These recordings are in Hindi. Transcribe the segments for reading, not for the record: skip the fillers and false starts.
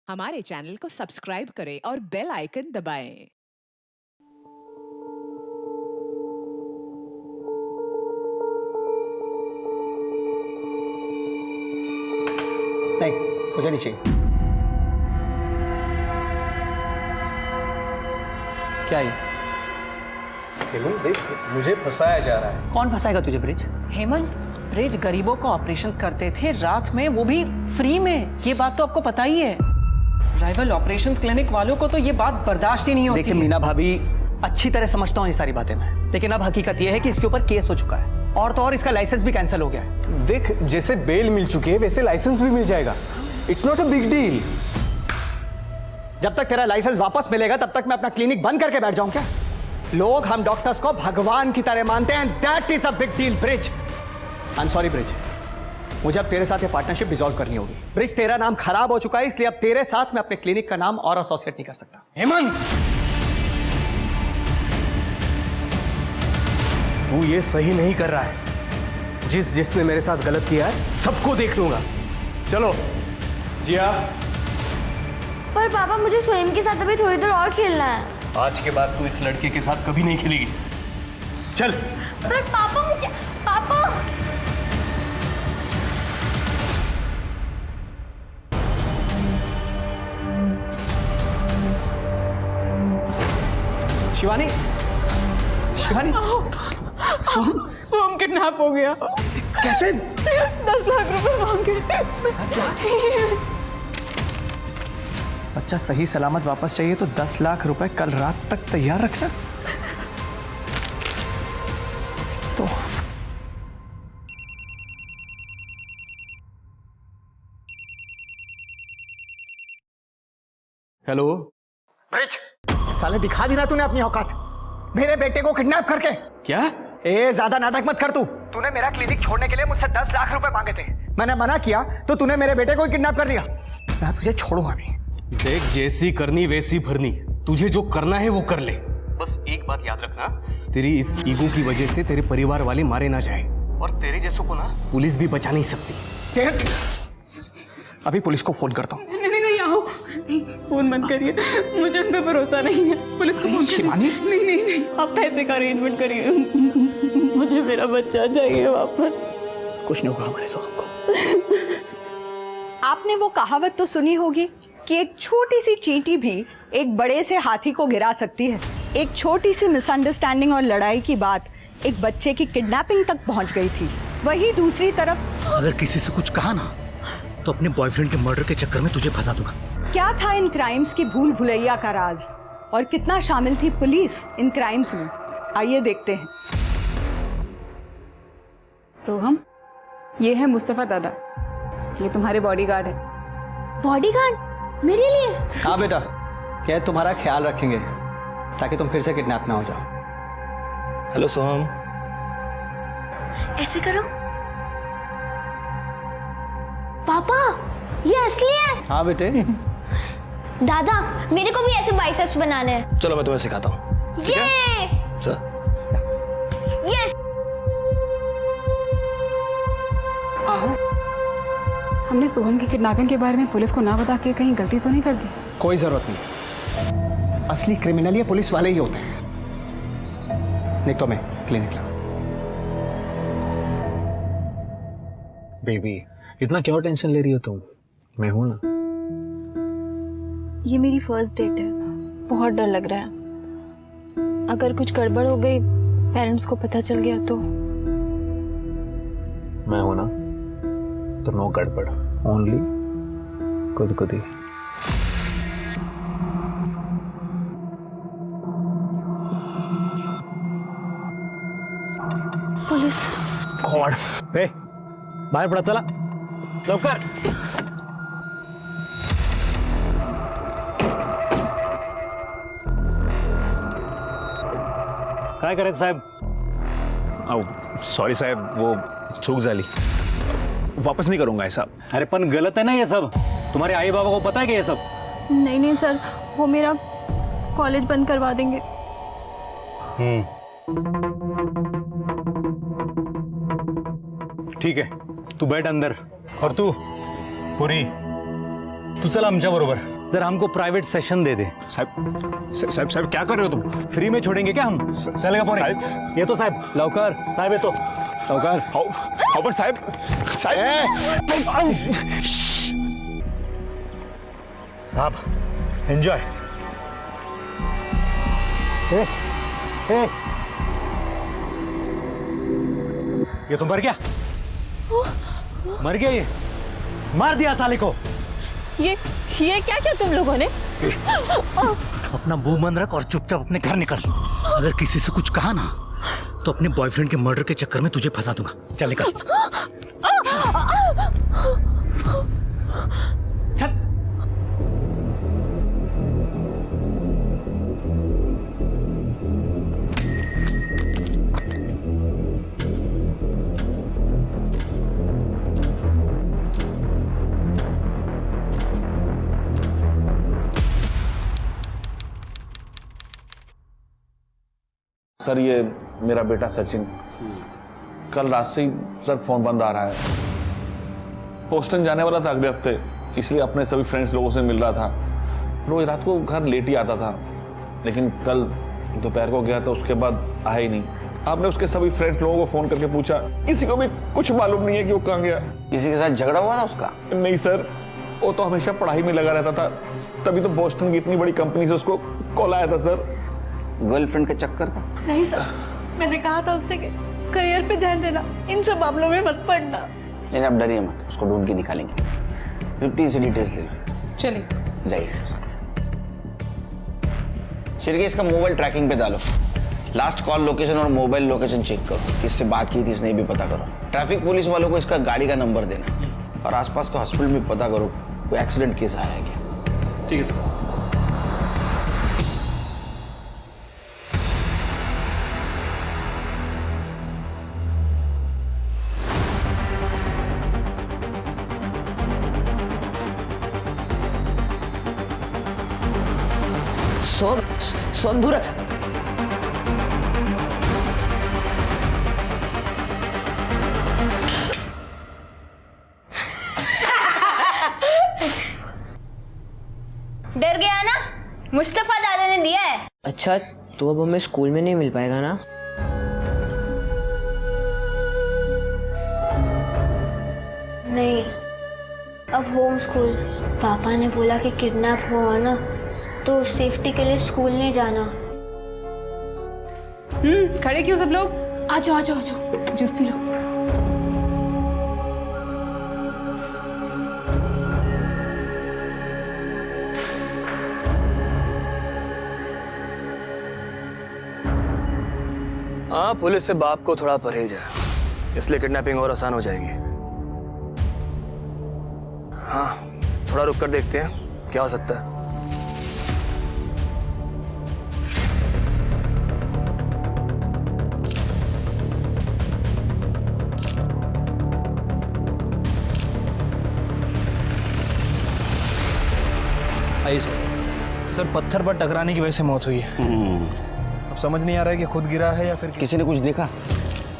हमारे चैनल को सब्सक्राइब करें और बेल आइकन दबाएं। नहीं, मुझे नहीं चाहिए। क्या ये? हेमंत देख, मुझे फंसाया जा रहा है। कौन फंसाएगा तुझे ब्रिज? हेमंत, ब्रिज गरीबों को ऑपरेशंस करते थे रात में, वो भी फ्री में। ये बात तो आपको पता ही है। राइवल ऑपरेशंस क्लिनिक वालों को तो ये बात बर्दाश्त ही नहीं होती। देखिए मीना भाभी, अच्छी तरह समझता हूँ ये सारी बातें मैं, लेकिन अब हकीकत ये है कि इसके ऊपर केस हो चुका है और तो और इसका लाइसेंस भी कैंसिल हो गया है। देख, जैसे बेल मिल चुकी है वैसे लाइसेंस भी मिल जाएगा। It's not a big deal. जब तक तेरा लाइसेंस वापस मिलेगा तब तक मैं अपना क्लिनिक बंद करके बैठ जाऊं क्या? लोग हम डॉक्टर्स को भगवान की तरह मानते हैं, that is a big deal bridge. I am sorry bridge, मुझे अब तेरे साथ ये पार्टनरशिप डिसॉल्व करनी होगी। ब्रिज, तेरा नाम खराब हो चुका है, इसलिए अब तेरे साथ मैं अपने क्लिनिक का नाम और एसोसिएट नहीं कर सकता। हेमंत, तू ये सही नहीं कर रहा है। जिसने मेरे साथ गलत किया है सबको देख लूंगा। चलो जिया। पर पापा, मुझे स्वयं के साथ अभी थोड़ी देर और खेलना है। आज के बाद तू इस लड़के के साथ कभी नहीं खेलेगी। चल। पर पापा, मुझे पापा। शिवानी, शिवानी, सोम किडनैप हो गया। कैसे? 10 लाख रुपए मांगे। 10 लाख? बच्चा सही सलामत वापस चाहिए तो 10 लाख रुपए कल रात तक तैयार रखना। तो हेलो ब्रिज, साले दिखा दी ना तूने अपनी औकात, मेरे बेटे को किडनैप करके। क्या? ए, ज्यादा नाटक मत कर तू। तूने मेरा क्लिनिक छोड़ने के लिए मुझसे 10 लाख रुपए मांगे थे, मैंने मना किया तो तूने मेरे बेटे को किडनैप कर लिया। मैं तुझे छोड़ूंगा नहीं। देख, जैसी करनी वैसी भरनी। तुझे जो करना है वो कर ले। बस एक बात याद रखना, तेरी इस ईगो की वजह से तेरे परिवार वाले मारे ना जाए, और तेरे जैसों को ना पुलिस भी बचा नहीं सकती। अभी पुलिस को फोन करता हूँ। नहीं, आओ। नहीं, फोन मत करिए, मुझे उन पे भरोसा नहीं है। पुलिस को फोन करिए। शिवानी? नहीं, आप पैसे का अरेंजमेंट करिए। मुझे मेरा बच्चा चाहिए वापस। कुछ नहीं होगा हमारे सोहम को। आपने वो कहावत तो सुनी होगी कि एक छोटी सी चींटी भी एक बड़े से हाथी को गिरा सकती है। एक छोटी सी मिसअंडरस्टैंडिंग और लड़ाई की बात एक बच्चे की किडनैपिंग तक पहुंच गई थी। वहीं दूसरी तरफ अगर किसी से कुछ कहा ना तो अपने बॉयफ्रेंड के मर्डर के चक्कर में तुझे फंसा दूंगा। क्या था इन क्राइम्स की भूल भुलैया का राज, और कितना शामिल थी पुलिस इन क्राइम्स में? आइए देखते हैं। सोहम, ये है मुस्तफा दादा, ये तुम्हारे बॉडीगार्ड है। बॉडीगार्ड मेरे लिए? हाँ बेटा, क्या तुम्हारा ख्याल रखेंगे ताकि तुम फिर से किडनैप ना हो जाओ। हेलो सोहम। ऐसे करो। पापा, ये असली है। हाँ बेटे। दादा, मेरे को भी ऐसे बाइसेप्स बनाने हैं। चलो मैं तुम्हें सिखाता हूँ। ये यस। आहो, हमने सोहम की किडनैपिंग के बारे में पुलिस को ना बता के कहीं गलती तो नहीं कर दी? कोई जरूरत नहीं, असली क्रिमिनल ये पुलिस वाले ही होते हैं। नहीं तो मैं क्लिनिक ला। बेबी, इतना क्यों टेंशन ले रही हो तुम? मैं हूं ना। ये मेरी फर्स्ट डेट है, बहुत डर लग रहा है। अगर कुछ गड़बड़ हो गई, पेरेंट्स को पता चल गया तो? मैं हूं ना, तो नो गड़बड़, ओनली खुद ही। पुलिस। गॉड, ए, बाहर पड़ा, चला लवकर। काय करायचं साहेब? सॉरी साहब, वो चूक झाली, वापस नहीं करूंगा ऐसा। अरे पण गलत है ना ये सब। तुम्हारे आई बाबा को पता है कि ये सब? नहीं सर, वो मेरा कॉलेज बंद करवा देंगे। ठीक है, तू बैठ अंदर। और तू पूरी, तू चल आमच्या बरोबर, जरा हमको प्राइवेट सेशन दे दे. साहेब क्या कर रहे हो तुम? फ्री में छोड़ेंगे क्या हम? चलेगा पोरे? येतो साहेब, लवकर. साहेब येतो लवकर. हो पण साहेब साहब एंजॉय. ए, ए. ये तो मर गया. मर गया ये. मार दिया साले को. ये क्या किया तुम लोगों ने? अपना मुंह बंद रख और चुपचाप अपने घर निकल. अगर किसी से कुछ कहा ना तो अपने बॉयफ्रेंड के मर्डर के चक्कर में तुझे फंसा दूंगा. चल निकल. चल. सर ये मेरा बेटा सचिन, कल रात से ही सर फोन बंद आ रहा है. बोस्टन जाने वाला था अगले हफ्ते, इसलिए अपने सभी फ्रेंड्स लोगों से मिल रहा था. रोज रात को घर लेट ही आता था, लेकिन कल दोपहर को गया तो उसके बाद आया ही नहीं. आपने उसके सभी फ्रेंड्स लोगों को फोन करके पूछा, किसी को भी कुछ मालूम नहीं है कि वो कहाँ गया. किसी के साथ झगड़ा हुआ था उसका? नहीं सर, वो तो हमेशा पढ़ाई में लगा रहता था. तभी तो बोस्टन की इतनी बड़ी कंपनी से उसको कॉल आया था सर. गर्लफ्रेंड का चक्कर था? नहीं सर, मैंने कहा था उससे कि करियर पे ध्यान देना, इन सब मामलों में मत पड़ना. नहीं आप डरिए मत, उसको ढूंढ के निकालेंगे. 50 से डिटेल्स ले लो. चलिए जाइए. शिरके इसका मोबाइल ट्रैकिंग पे डालो. लास्ट कॉल लोकेशन और मोबाइल लोकेशन चेक करो. किससे बात की थी इसने भी पता करो. ट्रैफिक पुलिस वालों को इसका गाड़ी का नंबर देना और आसपास का हॉस्पिटल में पता करो कोई एक्सीडेंट केस आया है क्या. ठीक है सर. सोनधुर डर गया ना? मुस्तफा दादा ने दिया है. अच्छा तो अब हमें स्कूल में नहीं मिल पाएगा ना? नहीं, अब होम स्कूल. पापा ने बोला कि किडनैप हुआ ना तो सेफ्टी के लिए स्कूल नहीं जाना. खड़े क्यों सब लोग? आ जाओ आ जाओ आ जाओ, जूस पी लो. हाँ, पुलिस से बाप को थोड़ा परहेज है, इसलिए किडनैपिंग और आसान हो जाएगी. हाँ, थोड़ा रुक कर देखते हैं क्या हो सकता है. सर पत्थर पर टकराने की वजह से मौत हुई है. अब समझ नहीं आ रहा है कि खुद गिरा है या फिर किसी ने कुछ देखा?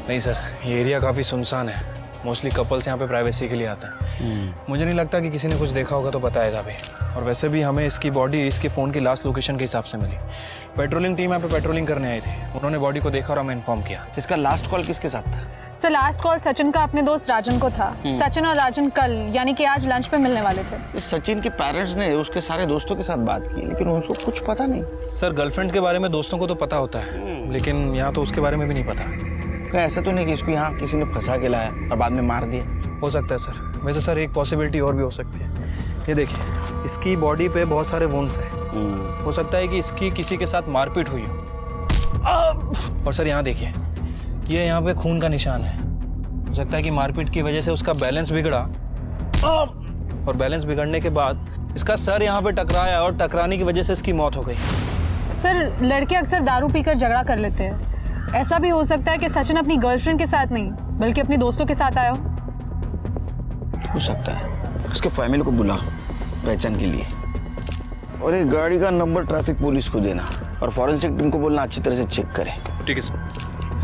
नहीं सर, ये एरिया काफ़ी सुनसान है. मोस्टली कपल्स यहाँ पे प्राइवेसी के लिए आता है. मुझे नहीं लगता कि किसी ने कुछ देखा होगा तो बताएगा भी. और वैसे भी हमें इसकी बॉडी इसके फ़ोन की लास्ट लोकेशन के हिसाब से मिली. पेट्रोलिंग टीम यहाँ पे पेट्रोलिंग करने आई थी. उन्होंने बॉडी को देखा और हमें इन्फॉर्म किया. इसका लास्ट कॉल किसके साथ था? सर लास्ट कॉल सचिन का अपने दोस्त राजन को था. सचिन और राजन कल यानी कि आज लंच पे मिलने वाले थे. इस सचिन के पेरेंट्स ने उसके सारे दोस्तों के साथ बात की, लेकिन उसको कुछ पता नहीं. सर गर्लफ्रेंड के बारे में दोस्तों को तो पता होता है, लेकिन यहाँ तो उसके बारे में भी नहीं पता. ऐसा तो नहीं कि इसको यहाँ किसी ने फंसा के लाया और बाद में मार दिया? हो सकता है सर. वैसे सर एक पॉसिबिलिटी और भी हो सकती है. ये देखिए, इसकी बॉडी पे बहुत सारे वुंड्स हैं. हो सकता है कि इसकी किसी के साथ मारपीट हुई हो. और सर यहाँ देखिए, ये यहाँ पे खून का निशान है. हो सकता है कि मारपीट की वजह से उसका बैलेंस बिगड़ा और बैलेंस बिगड़ने के बाद इसका सर यहाँ पे टकराया और टकराने की वजह से इसकी मौत हो गई. सर लड़के अक्सर दारू पीकर झगड़ा कर लेते हैं. ऐसा भी हो सकता है कि सचिन अपनी गर्लफ्रेंड के साथ नहीं बल्कि अपने दोस्तों के साथ आया हो सकता है. उसके फैमिली को बुला पहचान के लिए, और एक गाड़ी का नंबर ट्रैफिक पुलिस को देना और फॉरेंसिक टीम को बोलना अच्छी तरह से चेक करे. ठीक है सर.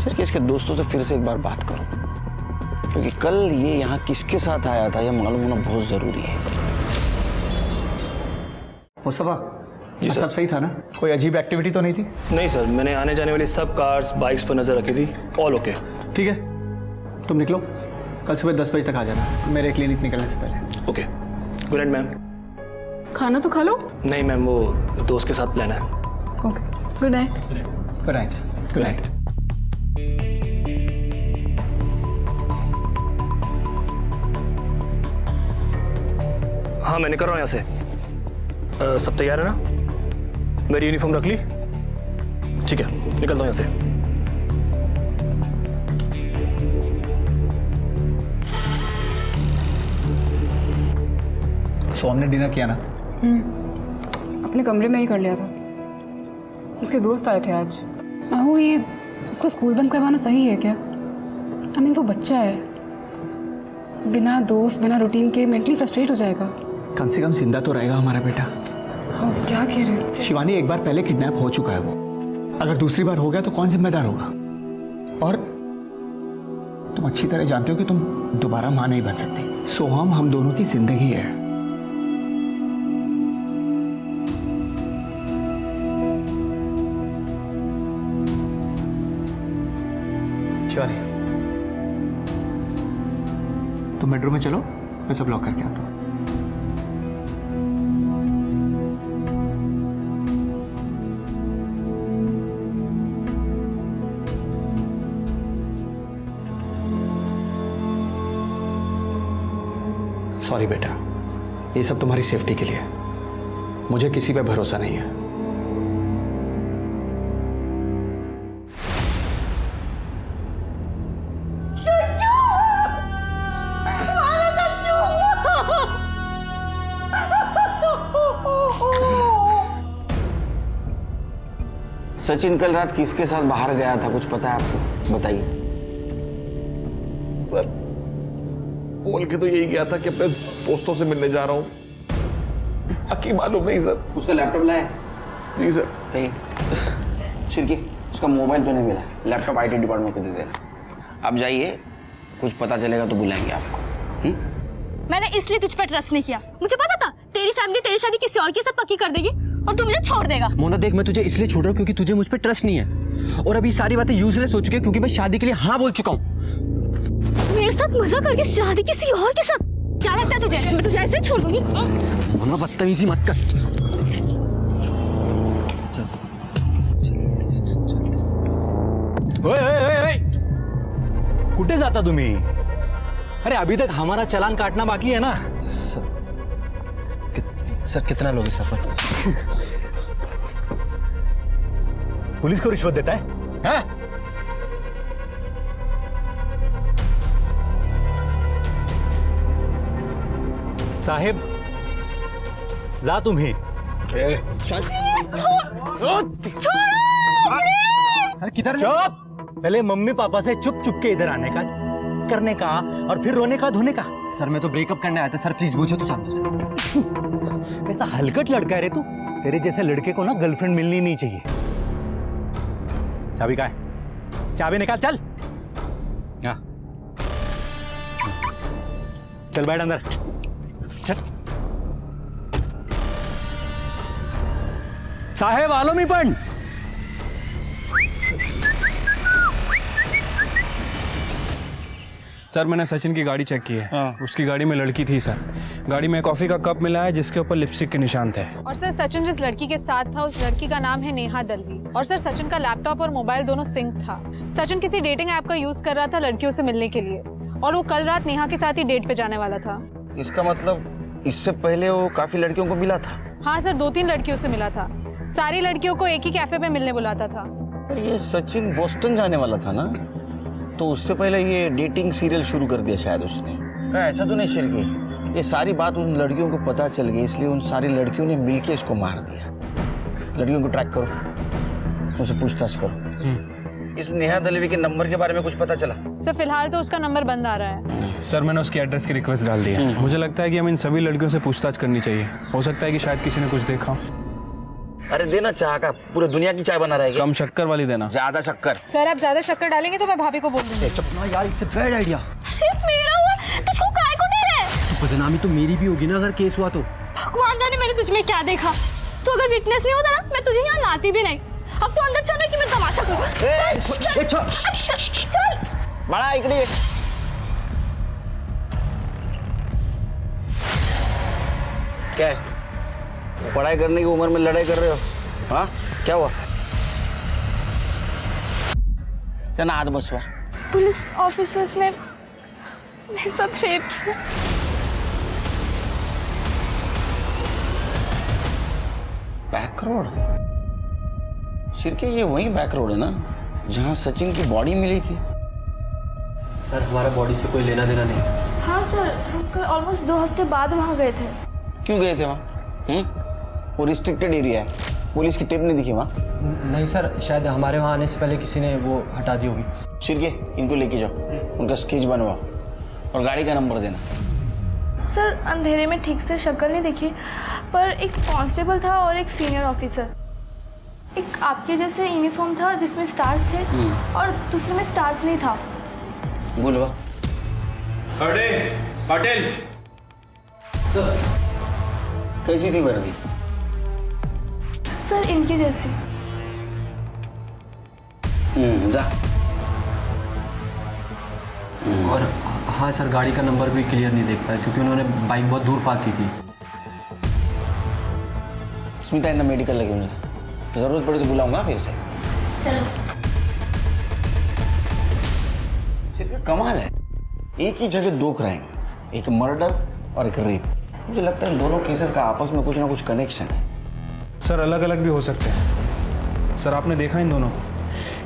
सर इसके दोस्तों से फिर से एक बार बात करो, क्योंकि कल ये यहाँ किसके साथ आया था यह मालूम होना बहुत जरूरी है. मुस्तफा, जी सर। सब सही था ना? कोई अजीब एक्टिविटी तो नहीं थी? नहीं सर, मैंने आने जाने वाली सब कार्स बाइक्स पर नजर रखी थी, ऑल ओके। ठीक है, तुम निकलो, कल सुबह 10 बजे तक आ जाना मेरे क्लिनिक निकलने से पहले। Okay, good night ma'am. खाना तो खा लो। नहीं मैम, वो दोस्त के साथ प्लान है। Okay, good night. Good night. Good night. हाँ मैं निकल रहा हूँ यहाँ से। सब तैयार है ना? मेरी यूनिफॉर्म रख ली? ठीक है, निकलता हूँ यहाँ से। सोम ने डिनर किया ना? अपने कमरे में ही कर लिया था। उसके दोस्त आए थे आज। आहू, ये उसका स्कूल बंद करवाना सही है क्या? आई मीन वो बच्चा है, बिना दोस्त बिना रूटीन के मेंटली फ्रस्ट्रेट हो जाएगा। कम से कम जिंदा तो रहेगा हमारा बेटा। हाँ, क्या कह रहे हो? शिवानी, एक बार पहले किडनैप हो चुका है वो, अगर दूसरी बार हो गया तो कौन जिम्मेदार होगा? और तुम अच्छी तरह जानते हो कि तुम दोबारा मां नहीं बन सकती। सोहम हम दोनों की जिंदगी है। शिवानी, तुम बेडरूम में चलो, मैं सब लॉक करके आता हूँ। सॉरी बेटा, ये सब तुम्हारी सेफ्टी के लिए। मुझे किसी पे भरोसा नहीं है। सचिन कल रात किसके साथ बाहर गया था, कुछ पता है आपको? बताइए। सर, बोल के तो यही गया था कि अपने दोस्तों से मिलने जा रहा हूँ। बाकी मालूम नहीं सर। उसका लैपटॉप लाया? जी सर। कहीं शिरकी, उसका मोबाइल तो नहीं मिला। लैपटॉप IT डिपार्टमेंट को दे देना। आप जाइए, कुछ पता चलेगा तो बुलाएंगे आपको। मैंने इसलिए तुझ पर ट्रस्ट नहीं किया। मुझे पता था तेरी फैमिली तेरी शादी किसी और के साथ पक्की कर देगी और तू मुझे छोड़ देगा। मोना देख, मैं तुझे इसलिए छोड़ रहा हूँ क्योंकि तुझे मुझ पर ट्रस्ट नहीं है, और अभी सारी बातें यूजलेस हो चुकी है क्योंकि मैं शादी के लिए हाँ बोल चुका हूँ। मेरे साथ मजा करके शादी किसी और के साथ? क्या लगता है तुझे मैं तुझे ऐसे छोड़ दूंगी? मोना बदतमीजी मत कर। कुठे जाता तुम्ही? अरे अभी तक हमारा चालान काटना बाकी है ना। सर कितना लोगे इस पर? पुलिस को रिश्वत देता है, हैं? साहेब जा तुम्ही। सर किधर? चुप! पहले मम्मी पापा से चुप चुप के इधर आने का, करने का और फिर रोने का धोने का। सर मैं तो ब्रेकअप करने आया था सर, प्लीज पूछो तो सामने से। ऐसा हलकट लड़का है रे तू। तेरे जैसे लड़के को ना गर्लफ्रेंड मिलनी नहीं चाहिए। चाबी कहाँ है? चाबी निकाल, चल। हाँ चल बैठ अंदर, चल। साहेब आलो मी पण। सर मैंने सचिन की गाड़ी चेक की है। उसकी गाड़ी में लड़की थी सर। गाड़ी में कॉफी का कप मिला है जिसके ऊपर लिपस्टिक के निशान थे। और सर सचिन जिस लड़की के साथ था उस लड़की का नाम है नेहा दलवी। और सर सचिन का लैपटॉप और मोबाइल दोनों सिंक था। सचिन किसी डेटिंग ऐप का यूज कर रहा था लड़कियों से मिलने के लिए, और वो कल रात नेहा के साथ ही डेट पे जाने वाला था। इसका मतलब इससे पहले वो काफी लड़कियों को मिला था? हाँ सर, 2-3 लड़कियों से मिला था। सारी लड़कियों को एक ही कैफे पे मिलने बुलाता था। ये सचिन बोस्टन जाने वाला था ना, तो उससे पहले ये डेटिंग सीरियल शुरू कर दिया शायद उसने। क्या ऐसा तो नहीं शिरकी? ये सारी बात उन लड़कियों को पता चल गई, इसलिए उन सारी लड़कियों ने मिलके इसको मार दिया। लड़कियों को ट्रैक करो, उनसे पूछताछ करो। इस नेहा दलवी के नंबर के बारे में कुछ पता चला? सर फिलहाल तो उसका नंबर बंद आ रहा है। सर मैंने उसकी एड्रेस की रिक्वेस्ट डाल दी है। मुझे लगता है कि हमें इन सभी लड़कियों से पूछताछ करनी चाहिए। हो सकता है कि शायद किसी ने कुछ देखा हो। अरे देना चाह का, पूरे दुनिया की चाय बना रहेगी। कम शक्कर वाली देना। ज्यादा शक्कर? सर आप ज्यादा शक्कर डालेंगे तो मैं भाभी को बोल दूंगी। चुप ना यार, इट्स अ बैड आइडिया। अरे मेरा हुआ, तुझको काय को डर है? बदनामी तो मेरी भी होगी ना अगर केस हुआ तो। भगवान जाने मैंने तुझ में क्या देखा। तू अगर विटनेस नहीं होता ना, मैं तुझे यहाँ लाती भी नहीं। अब तू अंदर चल कि मैं तमाशा करूँ। चल बड़ा इकड़ी क्या है? पढ़ाई करने की उम्र में लड़ाई कर रहे हो? हाँ, क्या हुआ? क्या ना हाथ बसवा? पुलिस ऑफिसर्स ने मेरे साथ रेप किया। Back road? शिरके, ये वही बैक रोड है ना जहाँ सचिन की बॉडी मिली थी? सर हमारा बॉडी से कोई लेना देना नहीं। हाँ सर, हम कल ऑलमोस्ट 2 हफ्ते बाद वहाँ गए थे। क्यों गए थे वहाँ? वो रिस्ट्रिक्टेड एरिया है, पुलिस की टिप नहीं दिखी वहाँ? नहीं सर, शायद हमारे वहाँ आने से पहले किसी ने वो हटा दी होगी। शिरके, इनको लेके जाओ, उनका स्केच बनवाओ और गाड़ी का नंबर देना। सर अंधेरे में ठीक से शक्ल नहीं दिखी, पर एक कांस्टेबल था और एक सीनियर ऑफिसर। एक आपके जैसे यूनिफॉर्म था जिसमें स्टार्स थे और दूसरे में स्टार्स नहीं था। बोलवा पाटिल सर, कैसी थी वर्दी? सर इनकी जैसी। जा। और हाँ सर, गाड़ी का नंबर भी क्लियर नहीं देख पाया क्योंकि उन्होंने बाइक बहुत दूर पार्क की थी। स्मिता, इन्हें मेडिकल लगे मुझे, जरूरत पड़ी तो बुलाऊंगा फिर से। चलो। सिर्फ कमाल है, एक ही जगह 2 क्राइम, एक मर्डर और एक रेप। मुझे लगता है इन दोनों केसेस का आपस में कुछ ना कुछ कनेक्शन है। सर अलग अलग भी हो सकते हैं। सर आपने देखा इन दोनों को,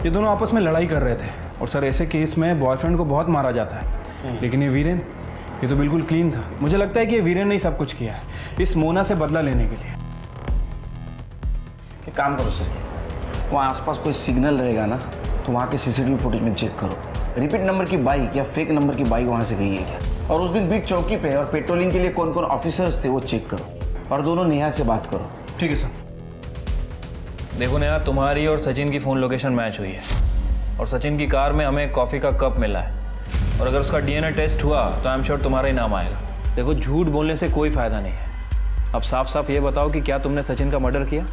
ये दोनों आपस में लड़ाई कर रहे थे और सर ऐसे केस में बॉयफ्रेंड को बहुत मारा जाता है, लेकिन ये वीरेन, ये तो बिल्कुल क्लीन था। मुझे लगता है कि ये वीरेन ने सब कुछ किया है इस मोना से बदला लेने के लिए। एक काम करो सर, वहाँ आसपास कोई सिग्नल रहेगा ना तो वहाँ के सीसीटीवी फुटेज में चेक करो, रिपीट नंबर की बाइक या फेक नंबर की बाइक वहाँ से गई है क्या, और उस दिन बीट चौकी पे और पेट्रोलिंग के लिए कौन कौन ऑफिसर्स थे वो चेक करो, और दोनों नेहा से बात करो। ठीक है सर। देखो नेहा, तुम्हारी और सचिन की फ़ोन लोकेशन मैच हुई है और सचिन की कार में हमें कॉफ़ी का कप मिला है, और अगर उसका डीएनए टेस्ट हुआ तो आई एम श्योर तुम्हारा ही नाम आएगा। देखो, झूठ बोलने से कोई फ़ायदा नहीं है। अब साफ साफ ये बताओ कि क्या तुमने सचिन का मर्डर किया?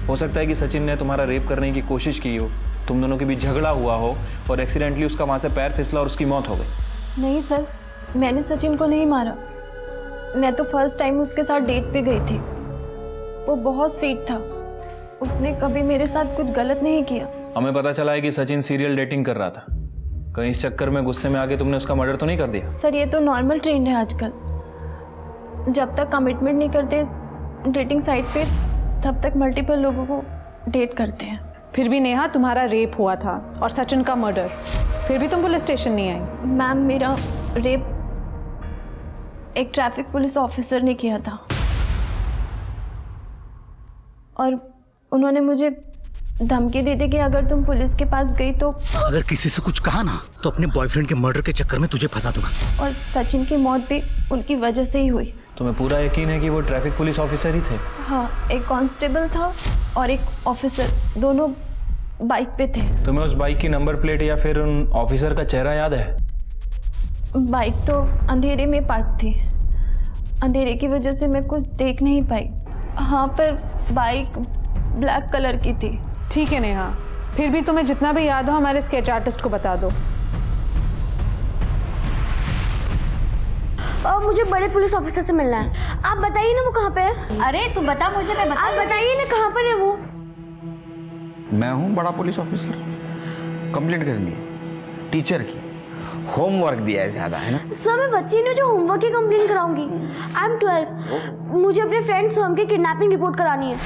हो सकता है कि सचिन ने तुम्हारा रेप करने की कोशिश की हो, तुम दोनों के बीच झगड़ा हुआ हो और एक्सीडेंटली उसका वहाँ से पैर फिसला और उसकी मौत हो गई। नहीं सर, मैंने सचिन को नहीं मारा। मैं तो फर्स्ट टाइम उसके साथ डेट पे गई थी। वो बहुत स्वीट था, उसने कभी मेरे साथ कुछ गलत नहीं किया। हमें पता चला है कि सचिन सीरियल डेटिंग कर रहा था, कहीं इस चक्कर में गुस्से में आके तुमने उसका मर्डर तो नहीं कर दिया? सर ये तो नॉर्मल ट्रेंड है आजकल, जब तक कमिटमेंट नहीं करते डेटिंग साइट पे तब तक मल्टीपल लोगों को डेट करते हैं। फिर भी नेहा, तुम्हारा रेप हुआ था और सचिन का मर्डर, फिर भी तुम पुलिस स्टेशन नहीं आई। मैम, मेरा रेप एक ट्रैफिक पुलिस ऑफिसर ने किया था और उन्होंने मुझे धमकी दी थी कि अगर तुम पुलिस के पास गई तो अगर किसी से कुछ कहा ना तो अपने बॉयफ्रेंड के मर्डर के चक्कर में तुझे फंसा दूंगा। और सचिन की मौत भी उनकी वजह से ही हुई। तुम्हें पूरा यकीन है कि वो ट्रैफिक पुलिस ऑफिसर ही थे? हाँ, एक कांस्टेबल था और एक ऑफिसर, दोनों बाइक पे थे। तुम्हें उस बाइक की नंबर प्लेट या फिर उन ऑफिसर का चेहरा याद है? बाइक तो अंधेरे में पार्क थी, अंधेरे की वजह से मैं कुछ देख नहीं पाई। हाँ, पर बाइक ब्लैक कलर की थी। ठीक है नेहा, फिर भी तुम्हें जितना भी याद हो हमारे स्केच आर्टिस्ट को बता दो। और मुझे बड़े पुलिस ऑफिसर से मिलना है। आप बताइए ना वो कहाँ पे है। अरे तू बता मुझे, मैं बता। आप बताइए ना कहाँ पर है वो। मैं हूँ बड़ा पुलिस ऑफिसर। कंप्लेंट करनी है टीचर की, होमवर्क दिया है ज्यादा, है ना? सर मैं बच्ची नहीं जो होमवर्क की कंप्लेंट कराऊंगी। आई एम 12, मुझे अपने फ्रेंड सोहम की किडनैपिंग रिपोर्ट करानी है।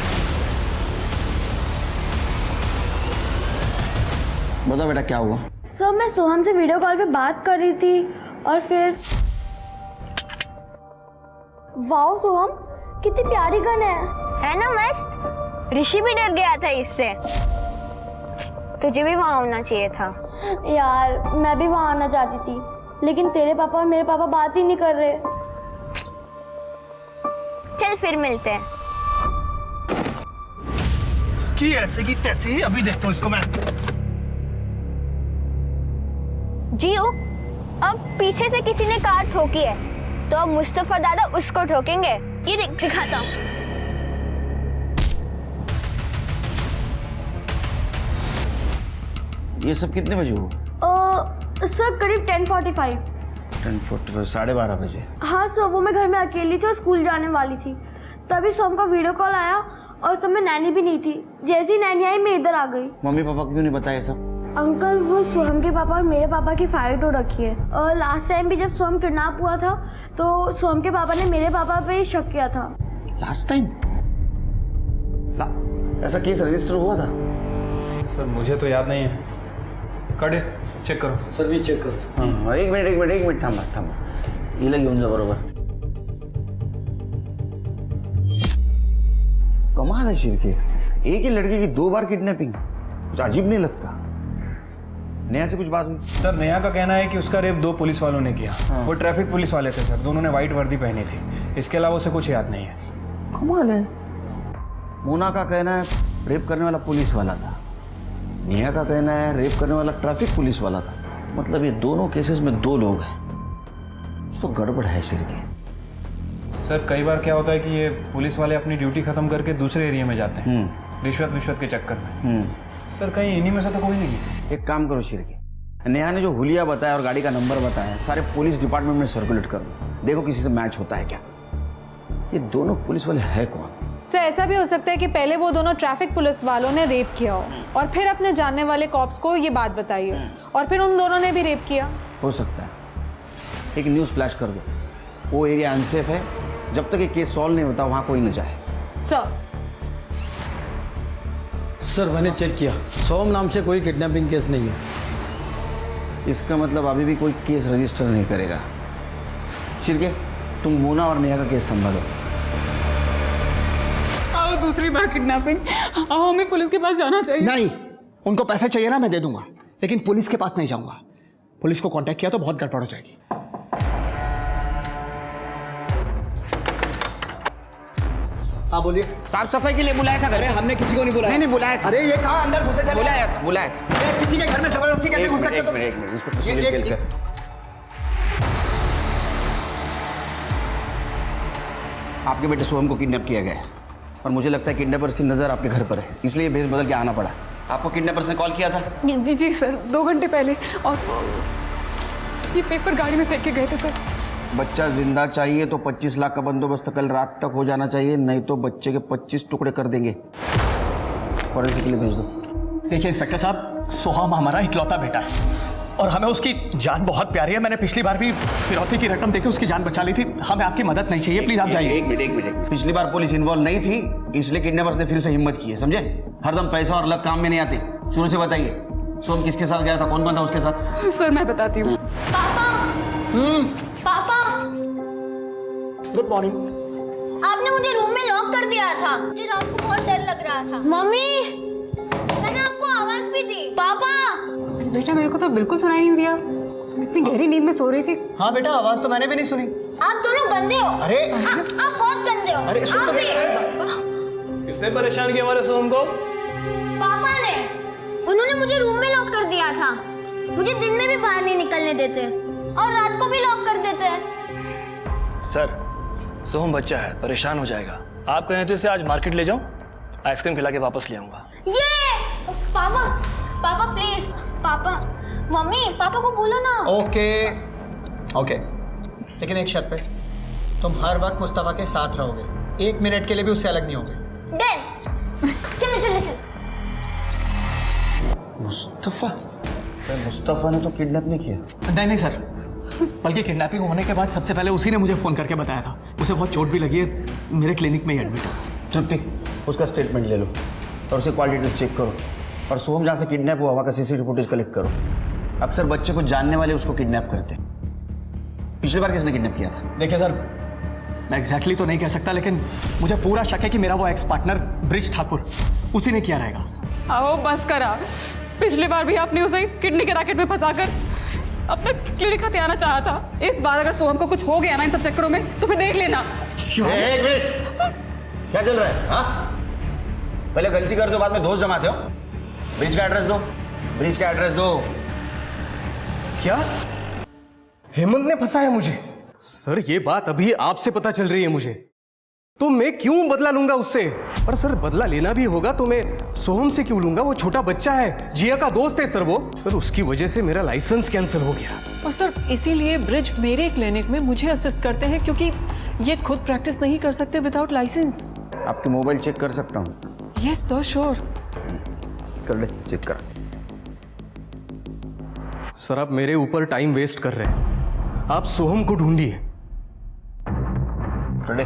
बता बेटा क्या हुआ? सर मैं सोहम से वीडियो कॉल पे बात कर रही थी और फिर वाओ सोहम, कितनी प्यारी गन है ना मस्त? ऋषि भी डर गया था इससे। तुझे भी वहाँ होना चाहिए था। यार मैं भी वहाँ आना चाहती थी, लेकिन तेरे पापा और मेरे पापा बात ही नहीं कर रहे। चल फिर मिलते हैं। इसकी ऐसे की तैसी अभी देखता हूँ इसको मैं। जियो, अब पीछे से किसी ने कार ठोकी है तो अब मुस्तफा दादा उसको ठोकेंगे। ये दिखाता हूँ। ये सब कितने बजे हुआ? सर करीब 10:45। 10:45, 12:30 बजे। हाँ सर, वो मैं घर में अकेली थी और स्कूल जाने वाली थी, तभी सोम का वीडियो कॉल आया और उस समय नैनी भी नहीं थी। जैसी नैनी आई मैं इधर आ गई। मम्मी पापा को क्यों नहीं बताया सब? अंकल, वो सोहम के पापा और मेरे पापा की फाइट हो रखी है, और लास्ट टाइम भी जब सोहम किडनैप हुआ था तो सोहम के पापा ने मेरे पापा पे शक किया था। लास्ट टाइम ऐसा केस रजिस्टर हुआ था? सर मुझे तो याद नहीं है। काढे चेक करो। सर भी चेक करो। हाँ, एक मिनिट थांबा। हिला घेऊन जा बरोबर। कमाल है शिरके, एक ही लड़के की 2 बार किडनैपिंग, कुछ अजीब नहीं लगता? नेहा से कुछ बात हुई? सर नेहा का कहना है कि उसका रेप 2 पुलिस वालों ने किया। वो ट्रैफिक पुलिस वाले थे सर, दोनों ने व्हाइट वर्दी पहनी थी। इसके अलावा उसे कुछ याद नहीं है। कमाल है। मोना का कहना है रेप करने वाला पुलिस वाला था, नेहा का कहना है रेप करने वाला ट्रैफिक पुलिस वाला था। मतलब ये दोनों केसेस में 2 लोग हैं। कुछ तो गड़बड़ है शिरके। सर कई बार क्या होता है कि ये पुलिस वाले अपनी ड्यूटी खत्म करके दूसरे एरिया में जाते हैं रिश्वत के चक्कर में। सर कहीं इन्हीं में से तो कोई नहीं है। एक काम करो शिरके, नेहा ने जो हुलिया बताया और गाड़ी का नंबर बताया सारे पुलिस डिपार्टमेंट में सर्कुलेट कर दो, देखो किसी से मैच होता है क्या। ये दोनों पुलिस वाले है कौन? सर ऐसा भी हो सकता है कि पहले वो दोनों ट्रैफिक पुलिस वालों ने रेप किया हो और फिर अपने जानने वाले कॉप्स को ये बात बताई हो और फिर उन दोनों ने भी रेप किया। हो सकता है। एक न्यूज़ फ्लैश कर दो, वो एरिया अनसेफ है, जब तक ये केस सॉल्व नहीं होता वहां कोई न जाए। सर मैंने चेक किया, सोम नाम से कोई किडनैपिंग केस नहीं है। इसका मतलब अभी भी कोई केस रजिस्टर नहीं करेगा। शिरके तुम मोना और नेहा का केस संभालो। आओ दूसरी बार किडनैपिंग, आओ हमें पुलिस के पास जाना चाहिए। नहीं, उनको पैसे चाहिए ना, मैं दे दूंगा, लेकिन पुलिस के पास नहीं जाऊंगा। पुलिस को कांटेक्ट किया तो बहुत गड़बड़ हो जाएगी। हाँ बोलिए। साफ सफाई के लिए बुलाया था? अरे हमने किसी को नहीं बुलाया। नहीं बुलाया था। अरे ये कहाँ अंदर घुसे चले? बुलाया था। अरे किसी के घर में जबरदस्ती कैसे घुस सकते हो? एक मिनट इंस्पेक्टर सुनील केलकर। आपके बेटे सोहम को किडनैप किया गया है और मुझे लगता है किडनैपर्स की नज़र आपके घर पर है, इसलिए भेस बदल के आना पड़ा। आपको किडनैपर्स ने कॉल किया था? जी सर, 2 घंटे पहले, और ये पेपर गाड़ी में फेंक के गए थे सर। बच्चा जिंदा चाहिए तो 25 लाख का बंदोबस्त कल रात तक हो जाना चाहिए, नहीं तो बच्चे के 25 टुकड़े कर देंगे। फॉरेंसिक के लिए भेज दो। देखिए इंस्पेक्टर साहब, सोहम हमारा इकलौता बेटा है और हमें उसकी जान बहुत प्यारी है। मैंने पिछली बार भी फिरौती की रकम देकर उसकी जान बचा ली थी। हमें आपकी मदद नहीं चाहिए, प्लीज आप जाइए। एक मिनट। पिछली बार पुलिस इन्वॉल्व नहीं थी, इसलिए किडनैपर्स ने फिर से हिम्मत की है, समझे? हरदम पैसा और लक काम में नहीं आते। शुरू से बताइए, सोहम किसके साथ गया था, कौन कौन था उसके साथ? सर मैं बताती हूँ। पापा, गुड मॉर्निंग। आपने मुझे रूम में लॉक कर दिया था, मुझे रात को बहुत डर लग रहा था। मम्मी, मैंने आपको आवाज भी दी। पापा। बेटा मेरे को तो बिल्कुल सुनाई नहीं दिया, मैं इतनी गहरी नींद में सो रही थी। हाँ बेटा, आवाज तो मैंने भी नहीं सुनी। आप दोनों गंदे हो। अरे आप बहुत गंदे हो। अरे सुन तो किसने परेशान किया हमारे सोहम को? पापा ने। उन्होंने मुझे रूम में लॉक कर दिया था, मुझे दिन में भी बाहर नहीं निकलने देते और रात को भी लॉक कर देते। सर सोहम बच्चा है, परेशान हो जाएगा। आप कहें तो इसे आज मार्केट ले जाऊं, आइसक्रीम खिला के वापस ले आऊंगा। ये पापा प्लीज, पापा, मम्मी पापा को बोलो ना। ओके, लेकिन एक शर्त पे, तुम हर वक्त मुस्तफा के साथ रहोगे, 1 मिनट के लिए भी उससे अलग नहीं होगे। चल। मुस्तफा ने तो किडनैप नहीं किया। नहीं सर, बल्कि किडनैपिंग होने के बाद सबसे पहले उसी ने मुझे फोन करके बताया था। उसे बहुत चोट भी लगी है, मेरे क्लिनिक में ही एडमिट है। तृप्ति, उसका स्टेटमेंट ले लो और उसे कॉल डिटेल्स चेक करो, और सोहम जहाँ से किडनैप हुआ वहाँ का सीसीटीवी फुटेज कलेक्ट करो। अक्सर बच्चे को जानने वाले उसको किडनैप करते हैं। पिछली बार किसने किडनैप किया था? देखिए सर, मैं एग्जैक्टली तो नहीं कह सकता, लेकिन मुझे पूरा शक है कि मेरा वो एक्स पार्टनर ब्रिज ठाकुर, उसी ने किया रहेगा। आओ बस करा, पिछली बार भी आपने उसे किडनी के रैकेट में फंसाकर अपना क्लिनिक हथियाना चाहा था। इस बार अगर सोहम को कुछ हो गया ना इन सब चक्करों में तो फिर देख लेना। एक मिनट, क्या चल रहा है? हाँ, पहले गलती कर दो, बाद में दोस्त जमाते हो। ब्रिज का एड्रेस दो। क्या हेमंत ने फंसाया मुझे? सर ये बात अभी आपसे पता चल रही है मुझे। तो मैं क्यों बदला लूंगा उससे? और सर बदला लेना भी होगा तो मैं सोहम से क्यों लूंगा? वो छोटा बच्चा है, जिया का दोस्त है सर वो। सर उसकी वजह से मेरा लाइसेंस कैंसिल हो गया। और सर इसीलिए ब्रिज मेरे क्लिनिक में मुझे असिस्ट करते हैं क्योंकि ये खुद प्रैक्टिस नहीं कर सकते विदाउट लाइसेंस। आपके मोबाइल चेक कर सकता हूँ? Yes sir sure. कर ले, चेक कर। सर आप मेरे ऊपर टाइम वेस्ट कर रहे हैं, आप सोहम को ढूंढिए। कर ले।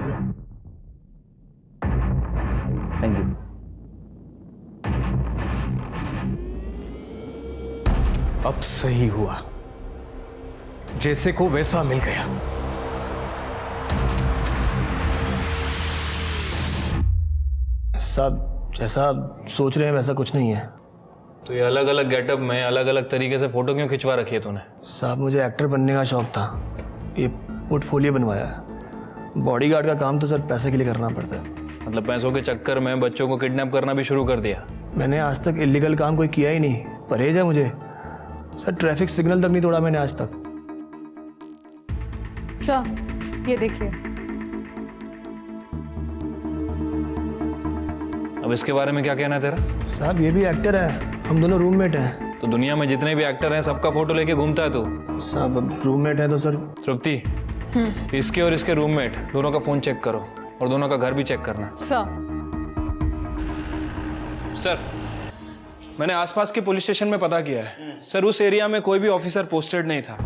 Thank you. अब सही हुआ, जैसे को वैसा मिल गया। साहब जैसा आप सोच रहे हैं वैसा कुछ नहीं है। तो ये अलग अलग गेटअप में अलग अलग तरीके से फोटो क्यों खिंचवा रखी है तूने? साहब मुझे एक्टर बनने का शौक था, ये पोर्टफोलियो बनवाया है। बॉडीगार्ड का काम तो सर पैसे के लिए करना पड़ता है। मतलब पैसों के चक्कर में बच्चों को किडनैप करना भी शुरू कर दिया? मैंने आज तक इलीगल काम कोई किया ही नहीं, परहेज है मुझे। सर ट्रैफिक सिग्नल तक नहीं तोड़ा मैंने आज तक। सर ये देखिए। अब इसके बारे में क्या कहना है तेरा? साहब ये भी एक्टर है, हम दोनों रूममेट हैं। तो दुनिया में जितने भी एक्टर हैं सबका फोटो लेके घूमता है तू? साहब अब रूममेट है तो सर। तृप्ति, इसके और इसके रूममेट दोनों का फोन चेक करो और दोनों का घर भी चेक करना। सर मैंने आसपास के पुलिस स्टेशन में पता किया है सर, उस एरिया में कोई भी ऑफिसर पोस्टेड नहीं था।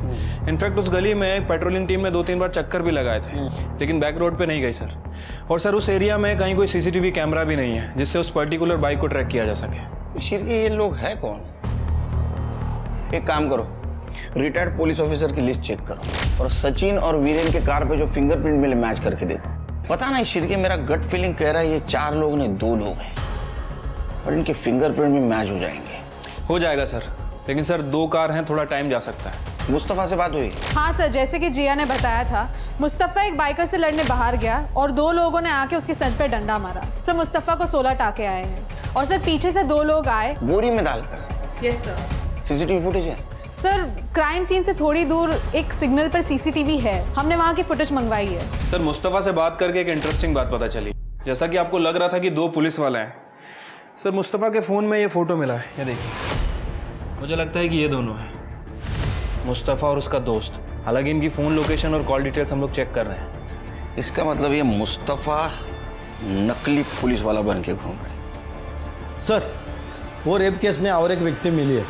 इनफैक्ट उस गली में पेट्रोलिंग टीम ने 2-3 बार चक्कर भी लगाए थे, लेकिन बैक रोड पे नहीं गई सर। और सर उस एरिया में कहीं कोई सीसीटीवी कैमरा भी नहीं है जिससे उस पर्टिकुलर बाइक को ट्रैक किया जा सके। शिर के ये लोग है कौन? एक काम करो, रिटायर्ड पुलिस ऑफिसर की लिस्ट चेक करो और सचिन और वीरेन के कार पे जो फिंगरप्रिंट मिले मैच करके देखो। पता नहीं शिर के, मेरा गट फीलिंग कह रहा है ये 4 लोग नहीं 2 लोग हैं और इनके फिंगरप्रिंट भी मैच हो जाएंगे। हो जाएगा सर, लेकिन सर 2 कार हैं, थोड़ा टाइम जा सकता है। मुस्तफा से बात हुई? हाँ सर, जैसे कि जिया ने बताया था, मुस्तफा एक बाइकर से लड़ने बाहर गया और 2 लोगों ने आके उसके सर पे डंडा मारा। सर मुस्तफा को 16 टाके आए हैं और सर पीछे से 2 लोग आए बोरी में डालकर। Yes sir. सीसीटीवी फुटेज है? सर क्राइम सीन से थोड़ी दूर एक सिग्नल पर सीसीटीवी है, हमने वहाँ की फुटेज मंगवाई है। सर मुस्तफा से बात करके एक इंटरेस्टिंग बात पता चली। जैसा कि आपको लग रहा था कि 2 पुलिस वाले हैं, सर मुस्तफा के फ़ोन में ये फ़ोटो मिला है, ये देखिए। मुझे लगता है कि ये दोनों हैं, मुस्तफा और उसका दोस्त। हालांकि इनकी फ़ोन लोकेशन और कॉल डिटेल्स हम लोग चेक कर रहे हैं। इसका मतलब ये मुस्तफा नकली पुलिस वाला बन के घूम रहा है। सर वो रेप केस में और एक विक्टिम मिली है।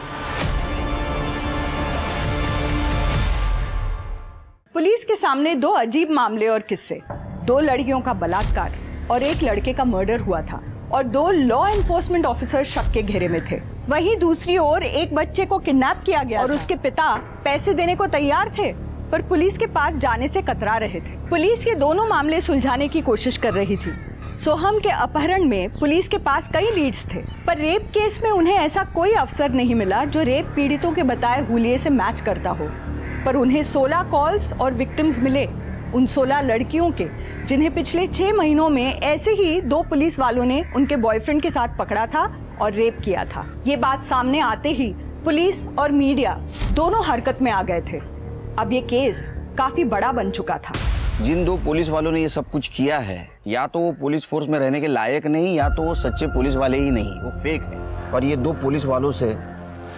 पुलिस के सामने 2 अजीब मामले और किस्से। 2 लड़कियों का बलात्कार और एक लड़के का मर्डर हुआ था और 2 लॉ एनफोर्समेंट ऑफिसर शक के घेरे में थे। वहीं दूसरी ओर एक बच्चे को किडनैप किया गया और उसके पिता पैसे देने को तैयार थे पर पुलिस के पास जाने से कतरा रहे थे। पुलिस ये दोनों मामले सुलझाने की कोशिश कर रही थी। सोहम के अपहरण में पुलिस के पास कई लीड्स थे पर रेप केस में उन्हें ऐसा कोई अफसर नहीं मिला जो रेप पीड़ितों के बताए हुलिये से मैच करता हो। पर उन्हें 16 कॉल्स और विक्टिम्स मिले, उन 16 लड़कियों के जिन्हें पिछले 6 महीनों में ऐसे ही 2 पुलिस वालों ने उनके बॉयफ्रेंड के साथ पकड़ा था और रेप किया था। ये बात सामने आते ही पुलिस और मीडिया दोनों हरकत में आ गए थे। अब ये केस काफी बड़ा बन चुका था। जिन 2 पुलिस वालों ने ये सब कुछ किया है, या तो वो पुलिस फोर्स में रहने के लायक नहीं, या तो वो सच्चे पुलिस वाले ही नहीं, वो फेक है। और ये 2 पुलिस वालों से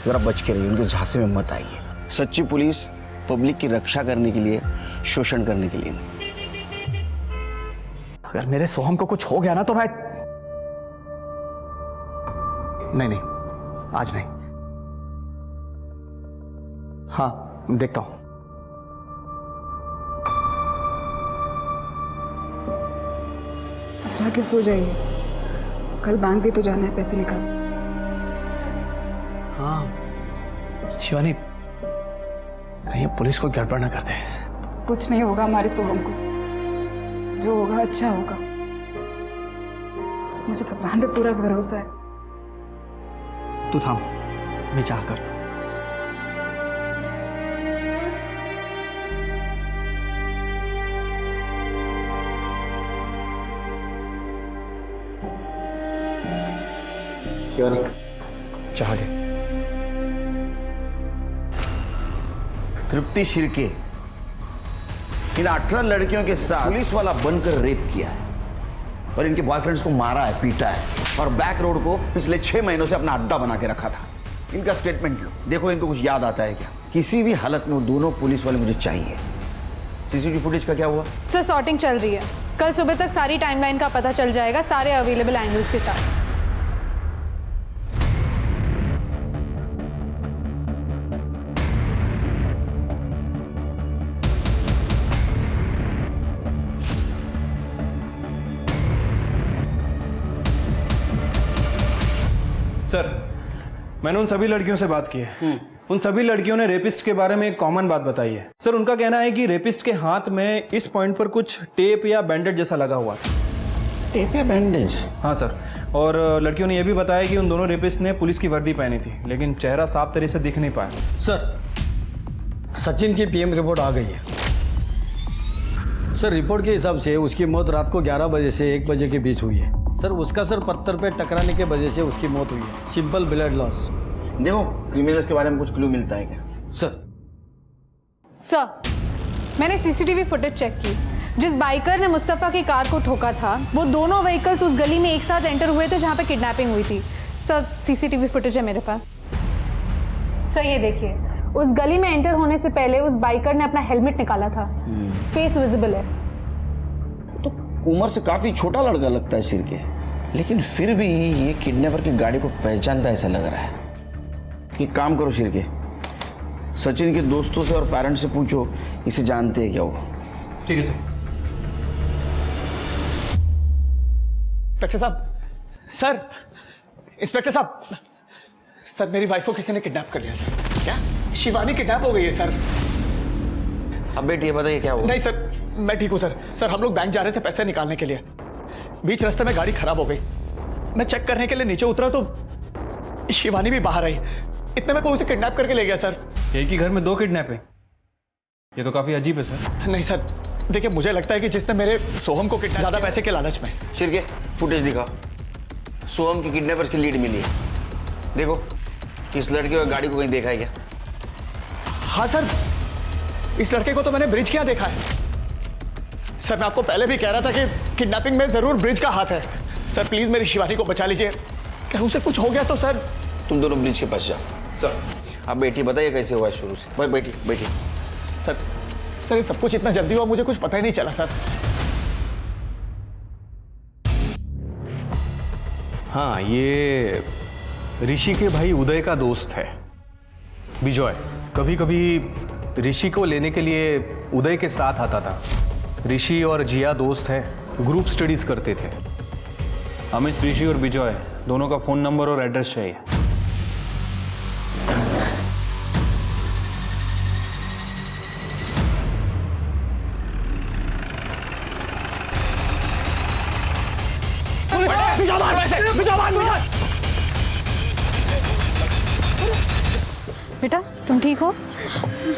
जरा बच के रहिए, उनके झांसे में मत आइए। सच्ची पुलिस पब्लिक की रक्षा करने के लिए, शोषण करने के लिए नहीं। अगर मेरे सोहम को कुछ हो गया ना तो मैं नहीं, आज नहीं। हाँ देखता हूं। अब जाके सो जाइए, कल बैंक भी तो जाना है पैसे निकाल। हाँ शिवानी, कहीं पुलिस को गड़बड़ ना कर दे। कुछ नहीं होगा हमारे सोहम को, जो होगा अच्छा होगा। मुझे भगवान पे पूरा भरोसा है। तू थाम, मैं चाह कर दूं। शिवानी चाह दे। तृप्ति शिर्के इन 18 लड़कियों के साथ पुलिस वाला बनकर रेप किया है और इनके बॉयफ्रेंड्स को मारा है, पीटा है और बैक रोड को पिछले 6 महीनों से अपना अड्डा बना के रखा था। इनका स्टेटमेंट लो, देखो इनको कुछ याद आता है क्या? किसी भी हालत में वो दोनों पुलिस वाले मुझे चाहिए। सीसीटीवी फुटेज का क्या हुआ? सर सॉर्टिंग चल रही है, कल सुबह तक सारी टाइमलाइन का पता चल जाएगा सारे अवेलेबल एंगल्स के साथ। सर, मैंने उन सभी लड़कियों से बात की है। उन सभी लड़कियों ने रेपिस्ट के बारे में एक कॉमन बात बताई है। सर, उनका कहना है कि रेपिस्ट के हाथ में इस पॉइंट पर कुछ टेप या बैंडेज जैसा लगा हुआ था। टेप या बैंडेज? हाँ सर, और लड़कियों ने यह भी बताया कि उन दोनों रेपिस्ट ने पुलिस की वर्दी पहनी थी, लेकिन चेहरा साफ तरह से दिख नहीं पाया। सर, सचिन की पीएम रिपोर्ट आ गई है। सर, रिपोर्ट के हिसाब से उसकी मौत रात को 11 बजे से 1 बजे के बीच हुई है। सर, उसका सर पत्थर पे टकराने के वजह से उसकी मौत हुई है। Simple blood loss. देखो, क्रिमिनल्स के बारे में कुछ क्लू मिलता है क्या? सर, मैंने सीसीटीवी फुटेज चेक की। जिस बाइकर ने मुस्तफ़ा की कार को ठोका था, वो दोनों व्हीकल्स उस गली में एक साथ एंटर हुए थे जहां पे किडनैपिंग हुई थी। सर, सीसीटीवी फुटेज है मेरे पास। सर, ये देखिए, उस गली में एंटर होने से पहले उस बाइकर ने अपना हेलमेट निकाला था। फेस विजिबल है। तो उम्र से काफी छोटा लड़का लगता है सिर के, लेकिन फिर भी ये किडनैपर की गाड़ी को पहचानता ऐसा लग रहा है। कि काम करो सिर के, सचिन के दोस्तों से और पेरेंट्स से पूछो इसे जानते हैं क्या वो। ठीक है सर। इंस्पेक्टर साहब, सर, इंस्पेक्टर साहब, सर मेरी वाइफ को किसी ने किडनैप कर लिया सर। क्या? शिवानी किडनैप हो गई है सर। अब बेटी ये बताइए क्या हुआ? नहीं सर, मैं ठीक हूँ सर। सर, हम लोग बैंक जा रहे थे पैसे निकालने के लिए, बीच रास्ते में गाड़ी खराब हो गई। मैं चेक करने के लिए नीचे उतरा तो शिवानी भी बाहर आई। इतने में कोई उसे किडनैप करके ले गया सर। एक ही घर में 2 किडनैपिंग, ये तो काफी अजीब है सर। नहीं सर, देखिए मुझे लगता है कि जिसने मेरे सोहम को किडनैप, ज्यादा पैसे के लालच में। शिरके, फुटेज दिखाओ। सोहम की किडनैपर्स की लीड मिली है। देखो, इस लड़के और गाड़ी को कहीं देखा है क्या? हाँ सर, इस लड़के को तो मैंने ब्रिज क्या देखा है। सर, मैं आपको पहले भी कह रहा था कि किडनैपिंग में जरूर ब्रिज का हाथ है। सर प्लीज मेरी शिवानी को बचा लीजिए, कहीं उसे कुछ हो गया तो सर। तुम दोनों ब्रिज के पास जाओ। सर, अब बेटी बताइए कैसे हुआ शुरू से। भाई बेटी बेटी। सर, ये सब कुछ इतना जल्दी हुआ, मुझे कुछ पता ही नहीं चला सर। हाँ, ये ऋषि के भाई उदय का दोस्त है विजय। कभी कभी ऋषि को लेने के लिए उदय के साथ आता था। ऋषि और जिया दोस्त हैं, ग्रुप स्टडीज करते थे। हमें ऋषि और विजय दोनों का फोन नंबर और एड्रेस चाहिए। बेटा, तुम ठीक हो?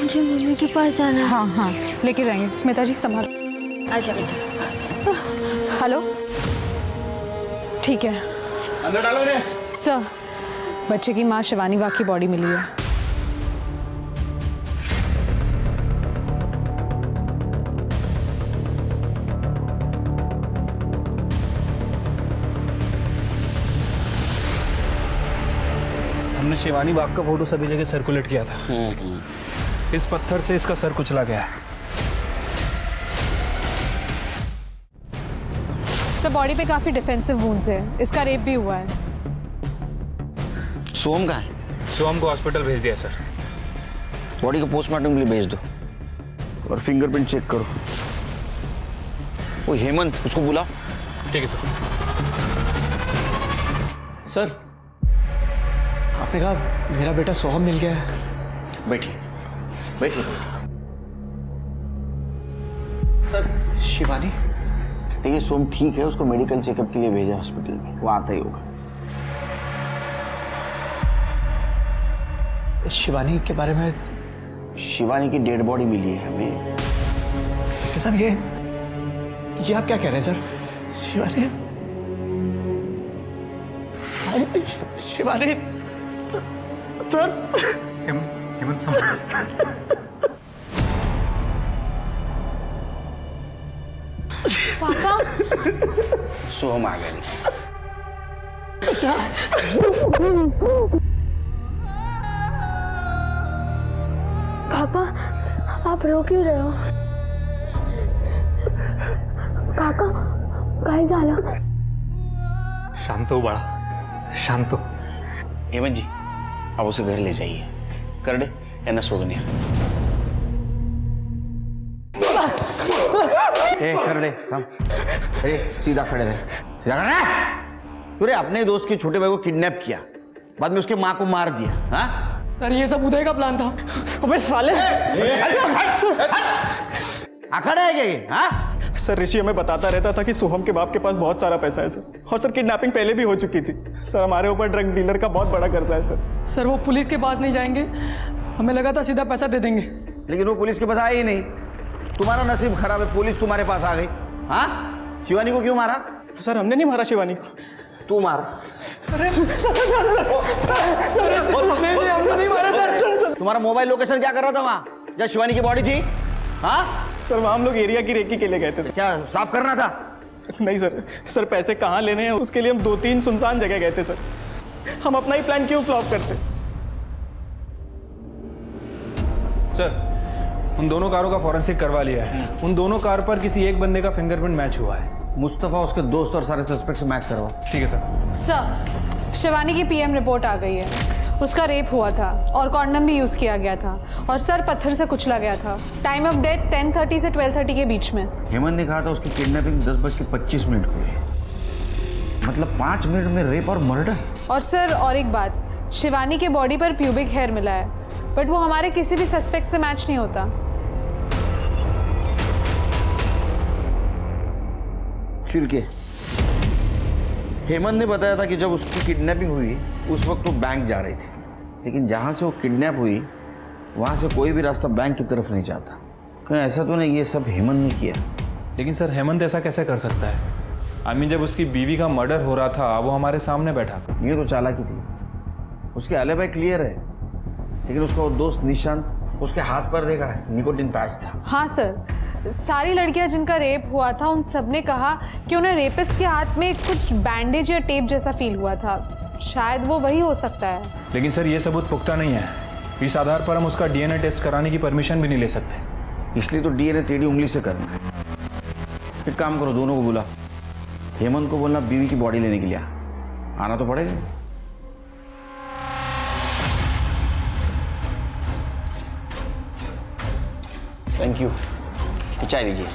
मुझे मम्मी के पास जाना है। हाँ हाँ, लेके जाएंगे। स्मिता जी संभाल। आजा बेटा। हेलो, ठीक है। अंदर डालो इन्हें। सर, बच्चे की माँ शिवानी वाघ की बॉडी मिली है। हमने शिवानी बाग का फोटो सभी जगह सर्कुलेट किया था। इस पत्थर से इसका सर कुचला गया है। सर, बॉडी पे काफी डिफेंसिव वुंड्स है। इसका रेप भी हुआ है। सोहम कहाँ है? सोहम को हॉस्पिटल भेज दिया सर। बॉडी को पोस्टमार्टम के लिए भेज दो और फिंगरप्रिंट चेक करो। वो हेमंत, उसको बुलाओ। ठीक है सर। सर, आपने कहा मेरा बेटा सोहम मिल गया है। बैठिए बैठिए। सर, शिवानी? देखिए, सोहम ठीक है, उसको मेडिकल चेकअप के लिए भेजा हॉस्पिटल में, वो आता ही होगा। शिवानी के बारे में? शिवानी की डेड बॉडी मिली है हमें। सर, ये आप क्या कह रहे हैं सर? शिवानी सर। हेमंत संभाल। पापा सोहम आ गया। पापा आप रो क्यों रहे हो? काका काय झालं? शांत हो बाळा, शांत हो. हेमंत जी, आप उसे घर ले जाइए. करडे यांना सोडून या. ए करडे हम, अरे सीधा खड़े रहे, सीधा खड़े रहे. तूने अपने दोस्त के छोटे भाई को किडनैप किया, बाद में उसके माँ को मार दिया. हाँ सर ये सब उदय का प्लान था. अबे साले, अखाड़ा है क्या ये? हाँ सर ऋषि हमें बताता रहता था कि सोहम के बाप के पास बहुत सारा पैसा है सर, और सर किडनैपिंग पहले भी हो चुकी थी सर. हमारे ऊपर ड्रग डीलर का बहुत बड़ा कर्जा है सर. सर वो पुलिस के पास नहीं जाएंगे, हमें लगा था सीधा पैसा दे देंगे. लेकिन वो पुलिस के पास आए ही नहीं. तुम्हारा नसीब खराब है, पुलिस तुम्हारे पास आ गई. हाँ शिवानी को क्यों मारा? सर हमने नहीं मारा शिवानी को. तू मार. तुम्हारा मोबाइल लोकेशन क्या कर रहा था वहाँ जहाँ शिवानी की बॉडी थी? हाँ सर वहाँ हम लोग एरिया की रेकी के लिए गए थे सर. क्या साफ करना था? नहीं सर, सर पैसे कहाँ लेने हैं उसके लिए हम 2-3 सुनसान जगह गए थे सर. हम अपना ही प्लान क्यों फ्लॉप करते? सर उन दोनों कारों का फॉरेंसिक करवा लिया है. उन दोनों कार पर किसी एक बंदे का फिंगरप्रिंट मैच हुआ है. मुस्तफा उसके दोस्त और सारे सस्पेक्ट से मैच करवाओ. ठीक है सर. सर शिवानी की पीएम रिपोर्ट आ गई है. उसका रेप हुआ था और कॉन्डम भी यूज किया गया था, और सर पत्थर से कुचला गया था. टाइम ऑफ डेथ 10:30 से 12:30 के बीच में. हेमंत ने कहा था उसकी किडनैपिंग 10:25 हुई है. मतलब 5 मिनट में रेप और मर्डर. और सर और एक बात, शिवानी के बॉडी पर प्यूबिक हेयर मिला है, बट वो हमारे किसी भी सस्पेक्ट से मैच नहीं होता. छिड़के हेमंत ने बताया था कि जब उसकी किडनैपिंग हुई उस वक्त वो बैंक जा रही थी, लेकिन जहाँ से वो किडनैप हुई वहाँ से कोई भी रास्ता बैंक की तरफ नहीं जाता. कहीं ऐसा तो नहीं ये सब हेमंत ने किया? लेकिन सर हेमंत ऐसा कैसे कर सकता है? आई मीन जब उसकी बीवी का मर्डर हो रहा था वो हमारे सामने बैठा था. ये तो चालाकी थी. उसके एलिबाई क्लियर है, लेकिन उसका वो दोस्त निशांत उसके हाथ पर देखा है निकोटिन पैच था. हाँ सर, सारी लड़कियां जिनका रेप हुआ था उन सब ने कहा कि उन्हें रेपिस्ट के हाथ में कुछ बैंडेज या टेप जैसा फील हुआ था. शायद वो वही हो सकता है. लेकिन सर ये सबूत पुख्ता नहीं है. इस आधार पर हम उसका डीएनए टेस्ट कराने की परमिशन भी नहीं ले सकते. इसलिए तो डीएनए टेढ़ी उंगली से करना है. एक काम करो, दोनों को बुला. हेमंत को बोलना बीवी की बॉडी लेने के लिए आना तो पड़ेगा. Thank you. चाय लीजिए.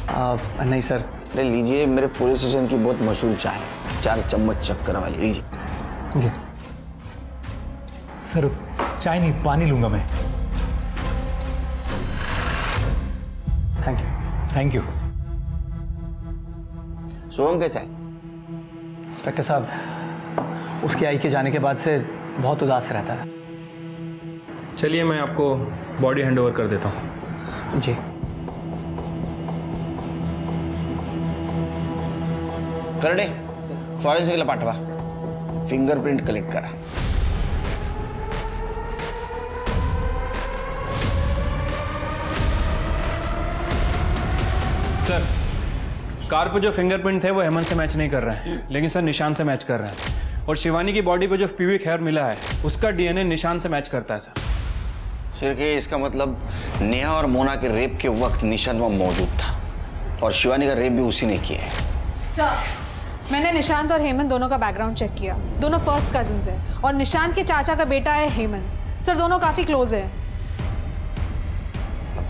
नहीं सर. ले लीजिए, मेरे पुलिस स्टेशन की बहुत मशहूर चाय है, 4 चम्मच चक्कर वाली. लीजिए. सर चाय नहीं पानी लूंगा मैं. Thank you. Thank you. Soham कैसा है? इंस्पेक्टर साहब उसकी आई के जाने के बाद से बहुत उदास रहता है. चलिए मैं आपको बॉडी हैंड ओवर कर देता हूँ. जी. करडे फॉरेन्सिकला पाठवा. फिंगरप्रिंट कलेक्ट करा. सर कार पे जो फिंगरप्रिंट थे वो हेमंत से मैच नहीं कर रहे हैं, लेकिन सर निशान से मैच कर रहे हैं. और शिवानी की बॉडी पे जो प्यूबिक हेयर मिला है उसका डीएनए निशान से मैच करता है सर. शिरके इसका मतलब नेहा और मोना के रेप के वक्त निशांत वहाँ मौजूद था, और शिवानी का रेप भी उसी ने किया है. सर मैंने निशांत और हेमंत दोनों का बैकग्राउंड चेक किया. दोनों फर्स्ट कजिन्स हैं और निशांत के चाचा का बेटा है हेमंत. सर दोनों काफी क्लोज है.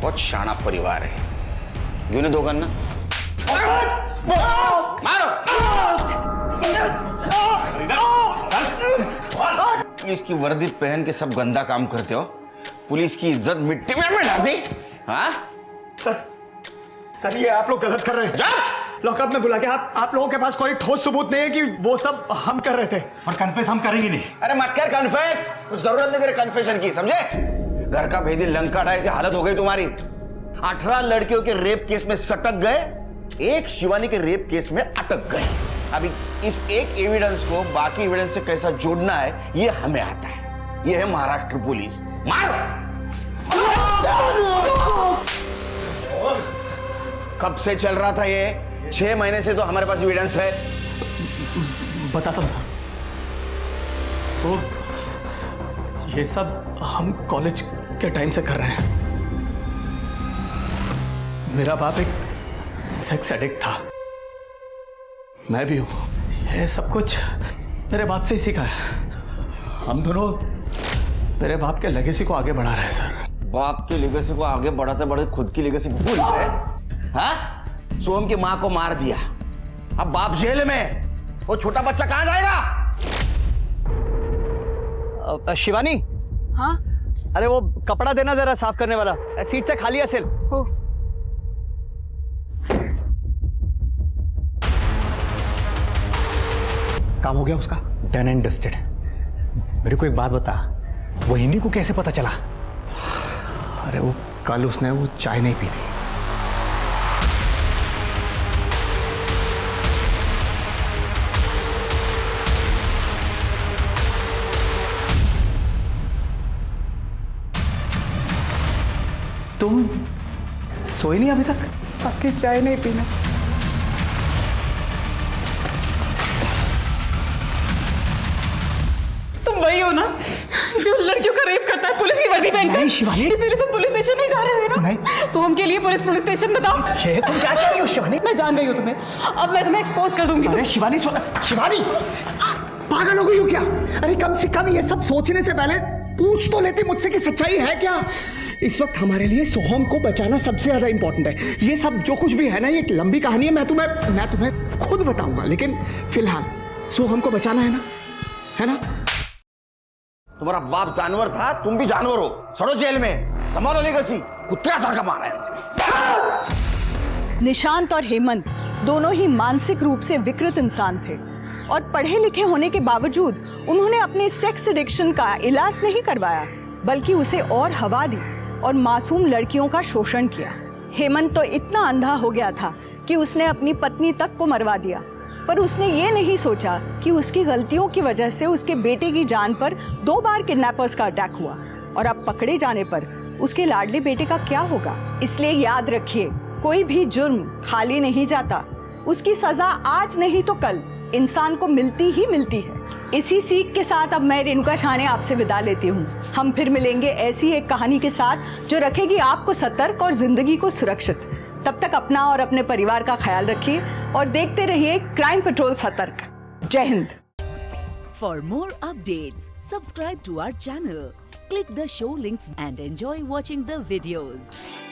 बहुत शाना परिवार है. क्यों नहीं दो करना? मारो. पुलिस की वर्दी पहन के सब गंदा काम करते हो. पुलिस की इज्जत मिट्टी में डालती. हाँ सर ये आप लोग गलत कर रहे हैं. लॉकअप में बुला के आप लोगों के पास कोई ठोस सबूत नहीं है कि वो सब हम कर रहे थे. और कन्फेस हम करेंगे नहीं. अरे मत कर कन्फेस, कुछ जरूरत नहीं तेरे कन्फेशन की, समझे? घर का भेदी लंका ढाई से हालत हो गई तुम्हारी. 18 लड़कियों के रेप केस में सटक गए, एक शिवानी के रेप केस में अटक गए. अभी इस एक एविडेंस को बाकी एविडेंस से कैसा जोड़ना है ये हमें आता है. ये है महाराष्ट्र पुलिस. मार. कब से चल रहा था ये? 6 महीने से तो हमारे पास एविडेंस है। बताता हूँ सर। वो ये सब हम कॉलेज के टाइम से कर रहे हैं। मेरा बाप एक सेक्स एडिक्ट था, मैं भी हूँ। ये सब कुछ मेरे बाप से ही सीखा है। हम दोनों मेरे बाप के लेगेसी को आगे बढ़ा रहे हैं सर। बाप की लेगेसी को आगे बढ़ाते बढ़ाते खुद की लेगेसी भूल गए। हाँ, सोहम की माँ को मार दिया, अब बाप जेल में, वो छोटा बच्चा कहाँ जाएगा? शिवानी। हाँ अरे वो कपड़ा देना जरा, साफ करने वाला, सीट से खाली है सिल। हो काम हो गया उसका, डन एंड डस्टेड। मेरे को एक बात बता, वहिनी को कैसे पता चला? अरे वो कल उसने वो चाय नहीं पी थी। तुम सोई नहीं अभी तक? आपकी चाय नहीं पीना। तुम वही हो ना जो लड़कियों का रेप करता है पुलिस की वर्दी पहनकर? शिवानी। इसीलिए तुम पुलिस स्टेशन नहीं जा रहे हो ना? सोहम के लिए पुलिस स्टेशन बताओ। ये तुम क्या कह रही हो शिवानी? मैं जान रही हूँ तुम्हें, अब मैं तुम्हें एक्सपोज कर दूंगी। अरे शिवानी, शिवानी पागल हो गई हो क्या? अरे कम से कम ये सब सोचने से पहले पूछ तो लेती मुझसे कि सच्चाई है क्या। इस वक्त हमारे लिए सोहम को बचाना सबसे ज्यादा इंपॉर्टेंट है। ये सब जो कुछ भी है ना, ये एक लंबी कहानी है, मैं तुम्हें खुद बताऊंगा, लेकिन फिलहाल सोहम को बचाना है ना? तुम्हारा बाप जानवर था, तुम भी जानवर हो। सड़ो जेल में, संभालो लेगेसी, कुत्ते सारखा मारा है। निशांत और हेमंत दोनों ही मानसिक रूप से विकृत इंसान थे और पढ़े लिखे होने के बावजूद उन्होंने अपने सेक्स एडिक्शन का इलाज नहीं करवाया, बल्कि उसे और हवा दी और मासूम लड़कियों का शोषण किया। हेमंत तो इतना अंधा हो गया था कि उसने अपनी पत्नी तक को मरवा दिया, पर उसने ये नहीं सोचा कि उसकी गलतियों की वजह से उसके बेटे की जान पर 2 बार किडनैपर्स का अटैक हुआ और अब पकड़े जाने पर उसके लाडले बेटे का क्या होगा। इसलिए याद रखिए, कोई भी जुर्म खाली नहीं जाता, उसकी सजा आज नहीं तो कल इंसान को मिलती ही मिलती है। इसी सीख के साथ अब मैं रेणुका शाहने आपसे विदा लेती हूँ। हम फिर मिलेंगे ऐसी एक कहानी के साथ जो रखेगी आपको सतर्क और जिंदगी को सुरक्षित। तब तक अपना और अपने परिवार का ख्याल रखिए और देखते रहिए क्राइम पेट्रोल सतर्क। जय हिंद। For more updates subscribe to our channel, click the show links and enjoy watching the videos.